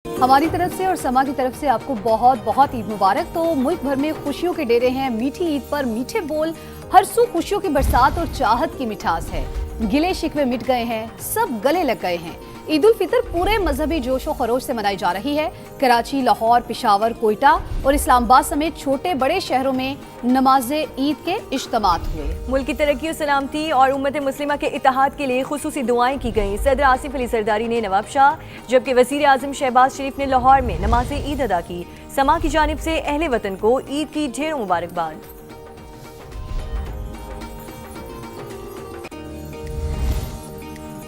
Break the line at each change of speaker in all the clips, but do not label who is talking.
हमारी तरफ से और समा की तरफ से आपको बहुत बहुत ईद मुबारक। तो मुल्क भर में खुशियों के डेरे हैं। मीठी ईद पर मीठे बोल, हर सू खुशियों की बरसात और चाहत की मिठास है। गिले शिकवे मिट गए हैं, सब गले लग गए हैं। ईद उल फितर पूरे मजहबी जोशो खरोश से मनाई जा रही है। कराची, लाहौर, पेशावर, कोयटा और इस्लामाबाद समेत छोटे बड़े शहरों में नमाज़े ईद के इज्तिमात हुए।
मुल्क की तरक्की और सलामती और उम्मत मुस्लिमा के इत्तेहाद के लिए खुसूसी दुआएं की गईं। सदर आसिफ अली जरदारी ने नवाब शाह, जबकि वज़ीर आज़म शहबाज शरीफ ने लाहौर में नमाज़े ईद अदा की। समा की जानिब से अहले वतन को ईद की ढेरों मुबारकबाद।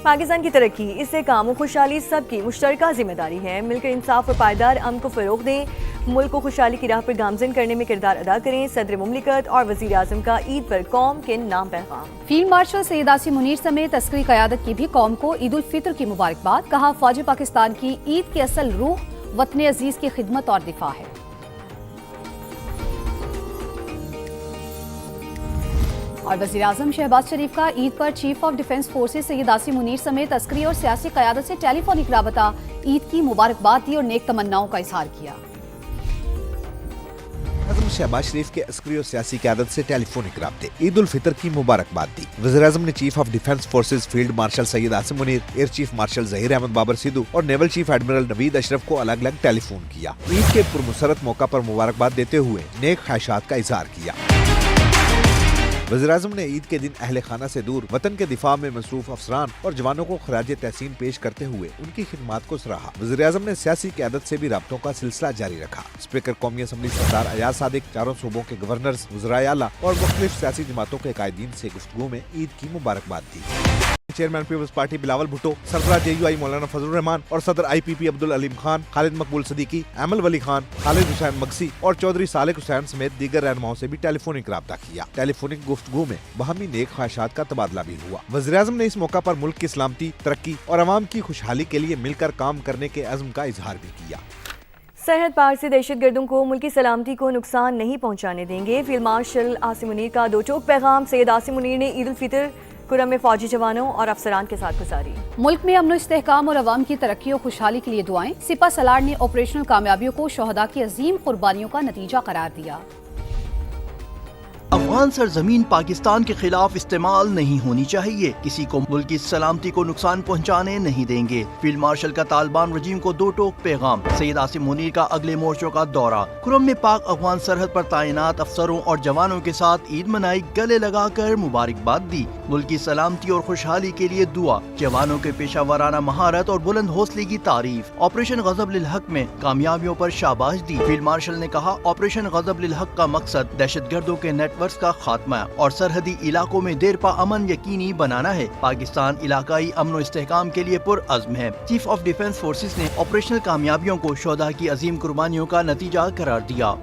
पाकिस्तान की तरक्की, इससे काम और खुशहाली सबकी मुश्तरका जिम्मेदारी है। मिलकर इंसाफ और पायदार अमन को फ़रोग़ दें, मुल्क को खुशहाली की राह पर गामज़न करने में किरदार अदा करें। सदर मुमलिकत और वज़ीर आज़म का ईद पर कौम के नाम पैगाम।
फील्ड मार्शल सैयद आसिम मुनीर समेत अस्करी क़यादत की भी कौम को ईद उल फितर की मुबारकबाद। कहा, फ़ौज पाकिस्तान की ईद की असल रूह वतन अजीज़ की खिदमत और दिफा है। और वज़ीर आज़म शहबाज शरीफ का ईद पर chief of defence forces Syed Asim Munir समेत अस्करी और सियासी क़यादत से टेलीफोनिक राबता, ईद की मुबारकबाद दी और नेक तमन्नाओं का इजहार किया।
आज़म शहबाज शरीफ के अस्करी और सियासी क़यादत से टेलीफोनिक राब्ते, ईद उल फितर की मुबारकबाद दी। वज़ीर आज़म ने chief of defence forces field marshal Syed Asim Munir, air chief marshal Zaheer Ahmed Babar Sidhu और naval chief admiral Naveed Ashraf को अलग अलग टेलीफोन किया। ईद के पुरमसरत मौका पर मुबारकबाद देते हुए नेक ख्वाहिशात का इजहार किया। वज़ीर आज़म ने ईद के दिन अहले खाना से दूर वतन के दिफा में मसरूफ अफसरान और जवानों को खराज तहसीन पेश करते हुए उनकी खिदमात को सराहा। वज़ीर आज़म ने सियासी क़यादत से भी राब्तों का सिलसिला जारी रखा। स्पीकर कौमी असम्बली सरदार अयाज सादिक, चारों सूबों के गवर्नर्स, वज़राए आला और मुख्तलिफ सियासी जमातों के कायदीन से गुफ्तगू में ईद की मुबारकबाद दी। चेयरमैन पीपल्स पार्टी बिलावल भुट्टो, सरबराह JUI मौलाना फजलुर रहमान और सदर IPP अब्दुल अलीम खान, खालिद मकबूल सदीकी, अमल वली खान, खालिद हुसैन मगसी और चौधरी सालिक हुसैन समेत दीगर रहनुमाओं से भी टेलीफोनिक राब्ता किया। टेलीफोनिक गुफ्तगू में बाहमी नेक ख्वाहिशात का तबादला भी हुआ। वज़ीर आज़म ने इस मौका पर मुल्क की सलामती, तरक्की और अवाम की खुशहाली के लिए मिलकर काम करने के अज़्म का इजहार भी किया।
सरहद पार से दहशतगर्दों को मुल्क की सलामती को नुकसान नहीं पहुँचाने देंगे। फील्ड मार्शल आसिम मुनीर का दो टोक पैगाम। सैयद आसिम मुनीर ने ईद उल फितर कुरम में फौजी जवानों और अफसरान के साथ गुजारी।
मुल्क में अमन इस्तेहकाम और अवाम की तरक्की और खुशहाली के लिए दुआएं। सिपा सलार ने ऑपरेशनल कामयाबियों को शोहदा की अजीम कुर्बानियों का नतीजा करार दिया।
अफगान सरजमीन पाकिस्तान के खिलाफ इस्तेमाल नहीं होनी चाहिए। किसी को मुल्क की सलामती को नुकसान पहुंचाने नहीं देंगे। फील्ड मार्शल का तालिबान रजीम को दो टोक पैगाम। सैयद आसिम मुनीर का अगले मोर्चों का दौरा। कुरम में पाक अफगान सरहद पर तैनात अफसरों और जवानों के साथ ईद मनाई, गले लगाकर मुबारकबाद दी। मुल्क की सलामती और खुशहाली के लिए दुआ। जवानों के पेशा वाराना महारत और बुलंद हौसले की तारीफ। ऑपरेशन गजब लिल हक में कामयाबियों पर शाबाश दी। फील्ड मार्शल ने कहा, ऑपरेशन गजब लिल हक का मकसद दहशतगर्दों के नेटवर्क का खात्मा और सरहदी इलाकों में देरपा अमन यकीनी बनाना है। पाकिस्तान इलाकाई अमन और इस्तेहकाम के लिए पुरअज़्म है। चीफ ऑफ डिफेंस फोर्सेस ने ऑपरेशनल कामयाबियों को शोहदा की अजीम कुर्बानियों का नतीजा करार दिया।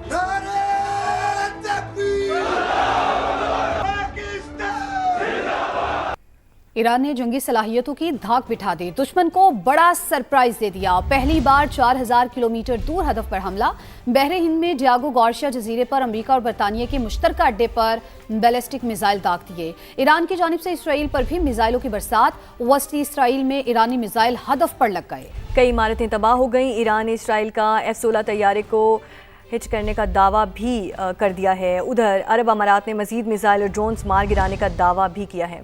ईरान ने जंगी सलाहियतों की धाक बिठा दी, दुश्मन को बड़ा सरप्राइज दे दिया। पहली बार 4000 किलोमीटर दूर हदफ पर हमला। बहरे हिंद में डियागो गार्शिया जजीरे पर अमेरिका और बरतानिया के मुश्तरका अड्डे पर बैलिस्टिक मिसाइल दाग दिए। ईरान की जानिब से इसराइल पर भी मिसाइलों की बरसात। वस्ती इसराइल में ईरानी मिसाइल हदफ पर लग गए।
कई इमारतें तबाह हो गईं। ईरान ने इसराइल का F-16 तैयारे को हिट करने का दावा भी कर दिया है। उधर अरब अमारात ने मजीद मिसाइल और ड्रोन्स मार गिराने का दावा भी किया है।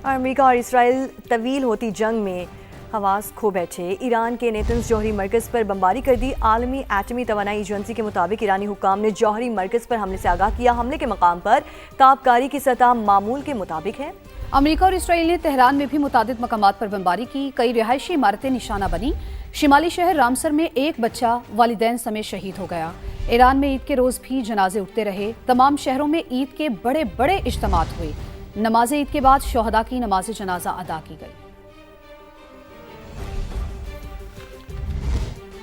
अमेरिका और इसराइल तवील होती जंग में हवास खो बैठे। ईरान के नेतन्स जौहरी मरकज़ पर बमबारी कर दी। आलमी एटमी तवानाई एजेंसी के मुताबिक ईरानी हुक्काम ने जौहरी मरकज़ पर हमले से आगाह किया। हमले के मकाम पर ताबकारी की सतह मामूल के मुताबिक है।
अमेरिका और इसराइल ने तेहरान में भी मुतादिद मकामात पर बमबारी की। कई रिहायशी इमारतें निशाना बनी। शिमाली शहर रामसर में एक बच्चा वालिदैन समेत शहीद हो गया। ईरान में ईद के रोज़ भी जनाजे उठते रहे। तमाम शहरों में ईद के बड़े बड़े इज्तिमात हुए। नमाज ईद के बाद शोहदा की नमाज जनाजा अदा की गई।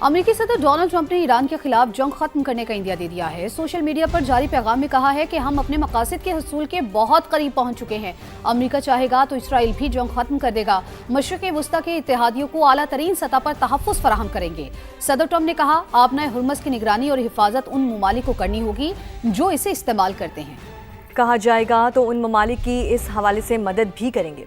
अमेरिकी सदर डोनाल्ड ट्रंप ने ईरान के खिलाफ जंग खत्म करने का इंदिया दे दिया है। सोशल मीडिया पर जारी पैगाम में कहा है कि हम अपने मकासद के हसूल के बहुत करीब पहुंच चुके हैं। अमेरिका चाहेगा तो इसराइल भी जंग खत्म कर देगा। मशरिक़ वस्ता के इत्तेहादियों को आला तरीन सतह पर तहफ़्फ़ुज़ फराहम करेंगे। सदर ट्रंप ने कहा, आबनाए हुर्मज़ की निगरानी और हिफाजत उन ममालिक को करनी होगी जो इसे इस्तेमाल करते हैं।
कहा जाएगा तो उन ममालिक की इस हवाले से मदद भी करेंगे।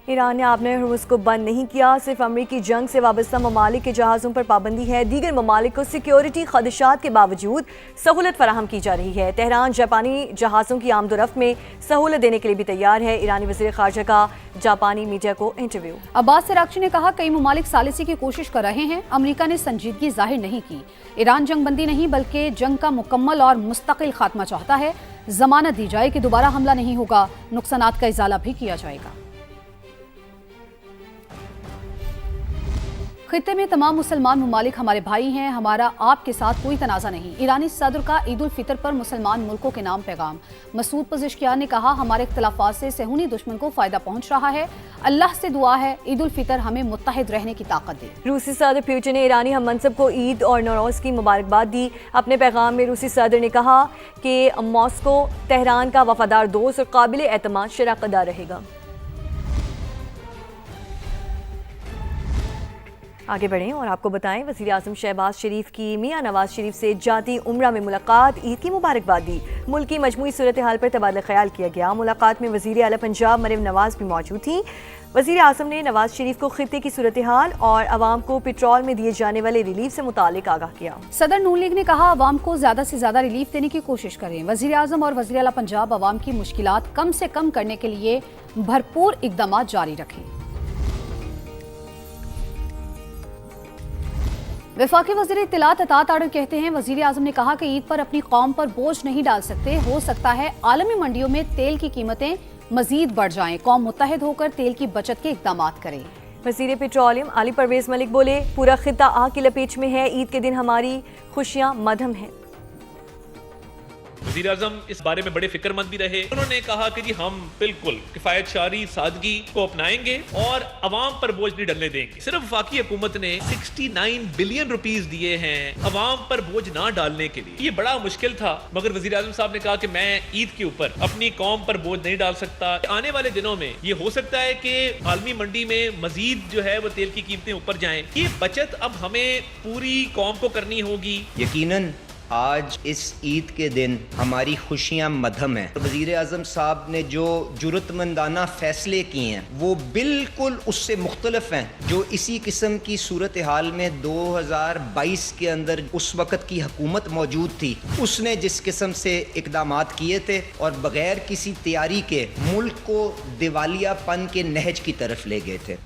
ईरान ने आपने हर्मुज़ को बंद नहीं किया, सिर्फ अमरीकी जंग से वाबस्ता ममालिक के जहाज़ों पर पाबंदी है। दीगर ममालिक को सिक्योरिटी खदशात के बावजूद सहूलत फराहम की जा रही है। तेहरान जापानी जहाज़ों की आमदोरफ्त में सहूलत देने के लिए भी तैयार है। ईरानी वज़ीर ख़ारजा का जापानी मीडिया को इंटरव्यू।
अब्बास अरागची ने कहा, कई ममालिक सालिसी की कोशिश कर रहे हैं, अमरीका ने संजीदगी जाहिर नहीं की। ईरान जंगबंदी नहीं बल्कि जंग का मुकम्मल और मुस्तकिल खात्मा चाहता है। जमानत दी जाए कि दोबारा हमला नहीं होगा, नुकसानात का इजाला भी किया जाएगा। खित्ते में तमाम मुसलमान ममालिक हमारे भाई हैं, हमारा आपके साथ कोई तनाज़ा नहीं। ईरानी सदर का ईद उल फितर पर मुसलमान मुल्कों के नाम पैगाम। मसूद पज़ेश्कियान ने कहा, हमारे इख्तिलाफात से सहूनी दुश्मन को फ़ायदा पहुँच रहा है। अल्लाह से दुआ है ईद उल फितर हमें मुत्तहिद रहने की ताकत दे।
रूसी सदर पुतिन ने ईरानी हम मनसब को ईद और नौरोज़ की मुबारकबाद दी। अपने पैगाम में रूसी सदर ने कहा कि मॉस्को तेहरान का वफादार दोस्त और काबिल एतमाद शराकतदार रहेगा। आगे बढ़ें और आपको बताएं, वज़ीर आज़म शहबाज शरीफ की मियां नवाज शरीफ से जाती उम्रा में मुलाकात, ईद की मुबारकबाद दी। मुल्क की मजमूई सूरत हाल पर तबादला ख्याल किया गया। मुलाकात में वज़ीर आला पंजाब मरियम नवाज भी मौजूद थीं। वज़ीर आज़म ने नवाज शरीफ को खित्ते की सूरत हाल और अवाम को पेट्रोल में दिए जाने वाले रिलीफ से मुतालिक आगाह किया।
सदर नून लीग ने कहा, अवाम को ज्यादा से ज्यादा रिलीफ देने की कोशिश करें। वज़ीर आज़म और वज़ीर आला पंजाब अवाम की मुश्किलात कम से कम करने के लिए भरपूर इक़दाम जारी रखें। वफाकी वज़ीर इत्तलात अता ताड़र कहते हैं, वज़ीर आज़म ने कहा कि ईद पर अपनी कौम पर बोझ नहीं डाल सकते। हो सकता है आलमी मंडियों में तेल की कीमतें मजीद बढ़ जाएं। कौम मुत्तहिद होकर तेल की बचत के इक़दाम करें।
वज़ीर पेट्रोलियम आली परवेज़ मलिक बोले, पूरा खित्ता आग की लपेट में है। ईद के दिन हमारी खुशियाँ मधम हैं।
वज़ीर आज़म इस बारे में बड़े फिक्रमंद भी रहे। उन्होंने कहा कि जी हम बिल्कुल किफ़ायत शारी सादगी को अपनाएंगे और अवाम पर बोझ नहीं डलने देंगे। सिर्फ वफाकी हुकूमत ने 69 बिलियन रुपीस दिए हैं अवाम पर बोझ ना डालने के लिए। ये बड़ा मुश्किल था, मगर वज़ीर आज़म साहब ने कहा कि मैं ईद के ऊपर अपनी कौम पर बोझ नहीं डाल सकता। आने वाले दिनों में ये हो सकता है कि आलमी मंडी में मजीद जो है वो तेल की कीमतें ऊपर जाएं। ये बचत अब हमें पूरी कौम को करनी होगी।
यकीनन आज इस ईद के दिन हमारी खुशियाँ मधम हैं। वज़ीर आज़म साहब ने जो जुर्रतमंदाना फ़ैसले किए हैं वो बिल्कुल उससे मुख्तलिफ हैं जो इसी किस्म की सूरत हाल में 2022 के अंदर उस वक़्त की हुकूमत मौजूद थी। उसने जिस किस्म से इक़दामात किए थे और बग़ैर किसी तैयारी के मुल्क को दिवालियापन के नहज की तरफ ले गए थे।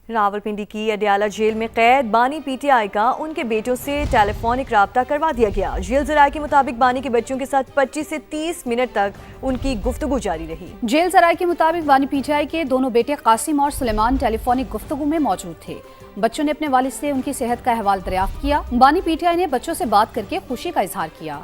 रावलपिंडी की अडयाला जेल में कैद बानी पीटीआई का उनके बेटों से टेलीफोनिक राब्ता करवा दिया गया। जेल ज़राए के मुताबिक बानी के बच्चों के साथ 25 से 30 मिनट तक उनकी गुफ्तगू जारी रही।
जेल ज़राए के मुताबिक बानी पीटीआई के दोनों बेटे कासिम और सुलेमान टेलीफोनिक गुफ्तगू में मौजूद थे। बच्चों ने अपने वालिद से उनकी सेहत का अहवाल दरियाफ्त किया। बानी पीटीआई ने बच्चों से बात करके खुशी का इजहार किया।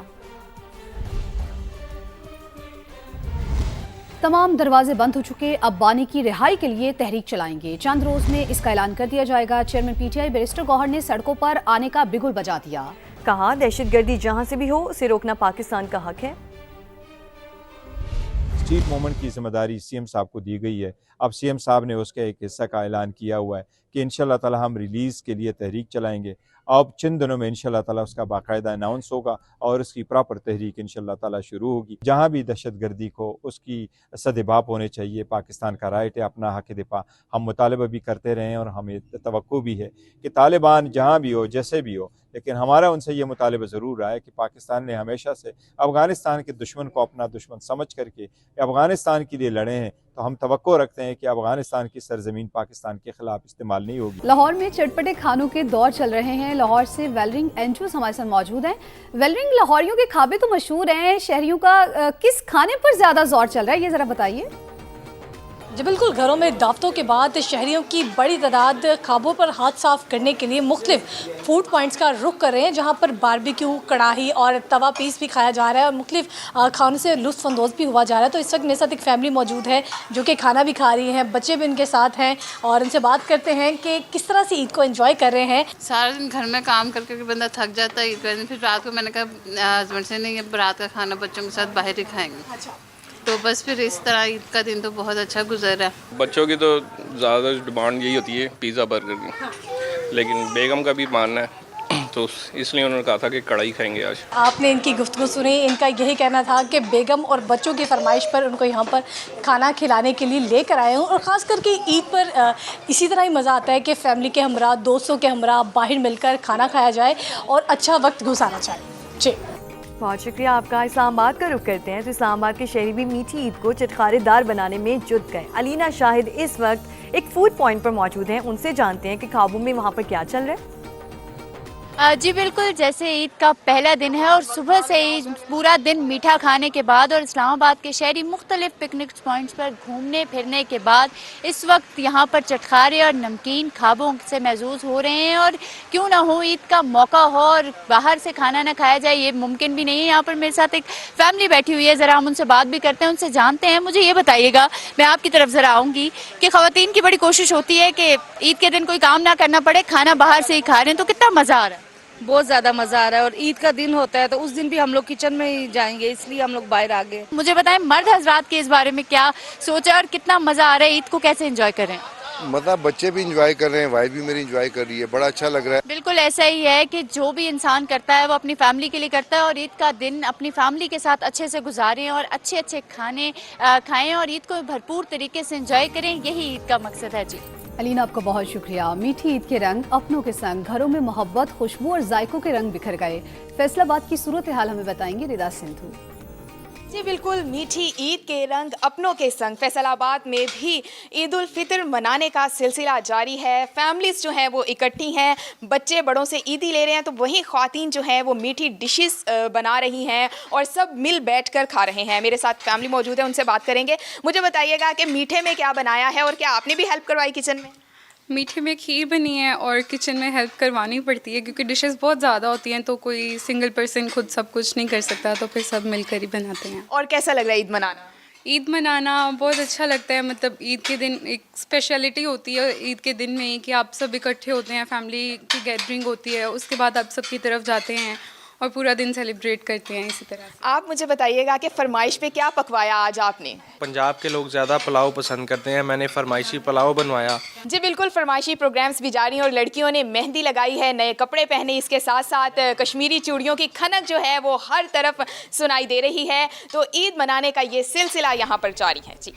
तमाम दरवाजे बंद हो चुके, अब बानी की रिहाई के लिए तहरीक चलाएंगे। चंद रोज में इसका ऐलान कर दिया जाएगा। चेयरमैन पीटीआई बैरिस्टर गौहर ने सड़कों पर आने का बिगुल बजा दिया।
कहा, दहशतगर्दी जहां से भी हो उसे रोकना पाकिस्तान का हक है।
स्ट्रीट मूवमेंट की जिम्मेदारी सीएम साहब को दी गई है। अब सीएम साहब ने उसका एक हिस्सा का ऐलान किया हुआ है कि इंशाल्लाह ताला हम रिलीज़ के लिए तहरीक चलाएंगे। अब चंद दिनों में इंशाल्लाह ताला उसका बाकायदा अनाउंस होगा और उसकी प्रॉपर तहरीक इंशाल्लाह ताला शुरू होगी। जहाँ भी दहशतगर्दी को उसकी सदेबाप होने चाहिए। पाकिस्तान का राइट है अपना हक दिफा। हम मुतालबा भी करते रहे हैं और हमें तवक्को भी है कि तालिबान जहाँ भी हो जैसे भी हो, लेकिन हमारा उनसे ये मुतालबा ज़रूर रहा है कि पाकिस्तान ने हमेशा से अफ़गानिस्तान के दुश्मन को अपना दुश्मन समझ करके अफ़गानिस्तान के लिए लड़े हैं। तो हम तवक्को रखते हैं कि अफ़गानिस्तान की सरजमीन पाकिस्तान के खिलाफ इस्तेमाल नहीं होगी।
लाहौर में चटपटे खानों के दौर चल रहे हैं। लाहौर से वेलरिंग एंजूस हमारे साथ मौजूद हैं। वेलरिंग, लाहौरियों के खाबे तो मशहूर हैं, शहरियों का किस खाने पर ज्यादा जोर चल रहा है, ये जरा बताइए।
जी बिल्कुल, घरों में दावतों के बाद शहरियों की बड़ी तादाद खाबों पर हाथ साफ करने के लिए मुख्तलिफ फूड पॉइंट्स का रुख कर रहे हैं, जहां पर बारबेक्यू, कढ़ाई और तवा पीस भी खाया जा रहा है और मुख्तलिफ खानों से लुत्फ़ अंदोज़ भी हुआ जा रहा है। तो इस वक्त मेरे साथ एक फैमिली मौजूद है जो कि खाना भी खा रही है, बच्चे भी उनके साथ हैं और उनसे बात करते हैं कि किस तरह से ईद को एंजॉय कर रहे हैं।
सारा दिन घर में काम करके बंदा थक जाता है ईद का दिन। फिर रात को मैंने कहा हस्बैंड से, नहीं अब रात का खाना बच्चों के साथ बाहर ही खाएंगे। अच्छा, तो बस फिर इस तरह ईद का दिन तो बहुत अच्छा गुजरा।
बच्चों की तो ज़्यादा डिमांड यही होती है पिज़्ज़ा बर्गर की, लेकिन बेगम का भी मानना है तो इसलिए उन्होंने कहा था कि कढ़ाई खाएंगे आज।
आपने इनकी गुफ्तगू सुनी, इनका यही कहना था कि बेगम और बच्चों की फरमाइश पर उनको यहाँ पर खाना खिलाने के लिए लेकर आए हूँ। और ख़ास करके ईद पर इसी तरह ही मज़ा आता है कि फ़ैमिली के हमरा, दोस्तों के हमरा बाहर मिलकर खाना खाया जाए और अच्छा वक्त गुजारा जाए। जी
बहुत शुक्रिया आपका। इस्लामाबाद का रुख करते हैं तो इस्लामाबाद के शहरी भी मीठी ईद को चटखारेदार बनाने में जुट गए। अलीना शाहिद इस वक्त एक फूड पॉइंट पर मौजूद हैं, उनसे जानते हैं कि ख्वाबों में वहाँ पर क्या चल रहा है।
जी बिल्कुल, जैसे ईद का पहला दिन है और सुबह से ही पूरा दिन मीठा खाने के बाद और इस्लामाबाद के शहरी मुख्तलिफ पिकनिक पॉइंट्स पर घूमने फिरने के बाद इस वक्त यहाँ पर चटखारे और नमकीन ख्वाबों से महसूस हो रहे हैं। और क्यों ना हो, ईद का मौका हो और बाहर से खाना ना खाया जाए ये मुमकिन भी नहीं है। यहाँ पर मेरे साथ एक फैमिली बैठी हुई है, ज़रा हम उनसे बात भी करते हैं, उनसे जानते हैं। मुझे ये बताइएगा, मैं आपकी तरफ ज़रा आऊँगी कि ख़वातीन की बड़ी कोशिश होती है कि ईद के दिन कोई काम ना करना पड़े, खाना बाहर से ही खा रहे हैं, तो कितना मज़ा आ रहा है?
बहुत ज़्यादा मज़ा आ रहा है और ईद का दिन होता है तो उस दिन भी हम लोग किचन में ही जाएंगे, इसलिए हम लोग बाहर आ गए।
मुझे बताएं, मर्द हजरात के इस बारे में क्या सोचा और कितना मज़ा आ रहा है, ईद को कैसे एंजॉय कर रहे हैं?
मतलब बच्चे भी इंजॉय कर रहे हैं, वाइफ भी मेरी इंजॉय कर रही है, बड़ा अच्छा लग रहा है।
बिल्कुल ऐसा ही है कि जो भी इंसान करता है वो अपनी फैमिली के लिए करता है और ईद का दिन अपनी फैमिली के साथ अच्छे से गुजारें और अच्छे अच्छे खाने खाएं और ईद को भरपूर तरीके से एंजॉय करें, यही ईद का मकसद है। जी
अलीना, आपका बहुत शुक्रिया। मीठी ईद के रंग अपनों के संग घरों में मोहब्बत, खुशबू और जायकों के रंग बिखर गए। फैसलाबाद की सूरत हाल हमें बताएंगे रिदा सिंधु।
जी बिल्कुल, मीठी ईद के रंग अपनों के संग फैसलाबाद में भी ईद उल फितर मनाने का सिलसिला जारी है। फैमिलीज जो हैं वो इकट्ठी हैं, बच्चे बड़ों से ईदी ले रहे हैं, तो वहीं ख्वातीन जो हैं वो मीठी डिशेस बना रही हैं और सब मिल बैठकर खा रहे हैं। मेरे साथ फैमिली मौजूद है, उनसे बात करेंगे। मुझे बताइएगा कि मीठे में क्या बनाया है और क्या आपने भी हेल्प करवाई किचन में?
मीठे में खीर बनी है और किचन में हेल्प करवानी पड़ती है क्योंकि डिशेस बहुत ज़्यादा होती हैं, तो कोई सिंगल पर्सन खुद सब कुछ नहीं कर सकता, तो फिर सब मिलकर ही बनाते हैं।
और कैसा लग रहा है ईद मनाना?
ईद मनाना बहुत अच्छा लगता है। मतलब ईद के दिन एक स्पेशलिटी होती है ईद के दिन में कि आप सब इकट्ठे होते हैं, फैमिली की गैदरिंग होती है, उसके बाद आप सबकी तरफ जाते हैं और पूरा दिन सेलिब्रेट करते हैं इसी तरह।
आप मुझे बताइएगा कि फरमाइश पे क्या पकवाया आज आपने?
पंजाब के लोग ज़्यादा पुलाव पसंद करते हैं, मैंने फरमाइशी पुलाव बनवाया।
जी बिल्कुल, फरमाइशी प्रोग्राम्स भी जारी हैं और लड़कियों ने मेहंदी लगाई है, नए कपड़े पहने, इसके साथ साथ कश्मीरी चूड़ियों की खनक जो है वो हर तरफ सुनाई दे रही है। तो ईद मनाने का ये सिलसिला यहाँ पर जारी है। जी।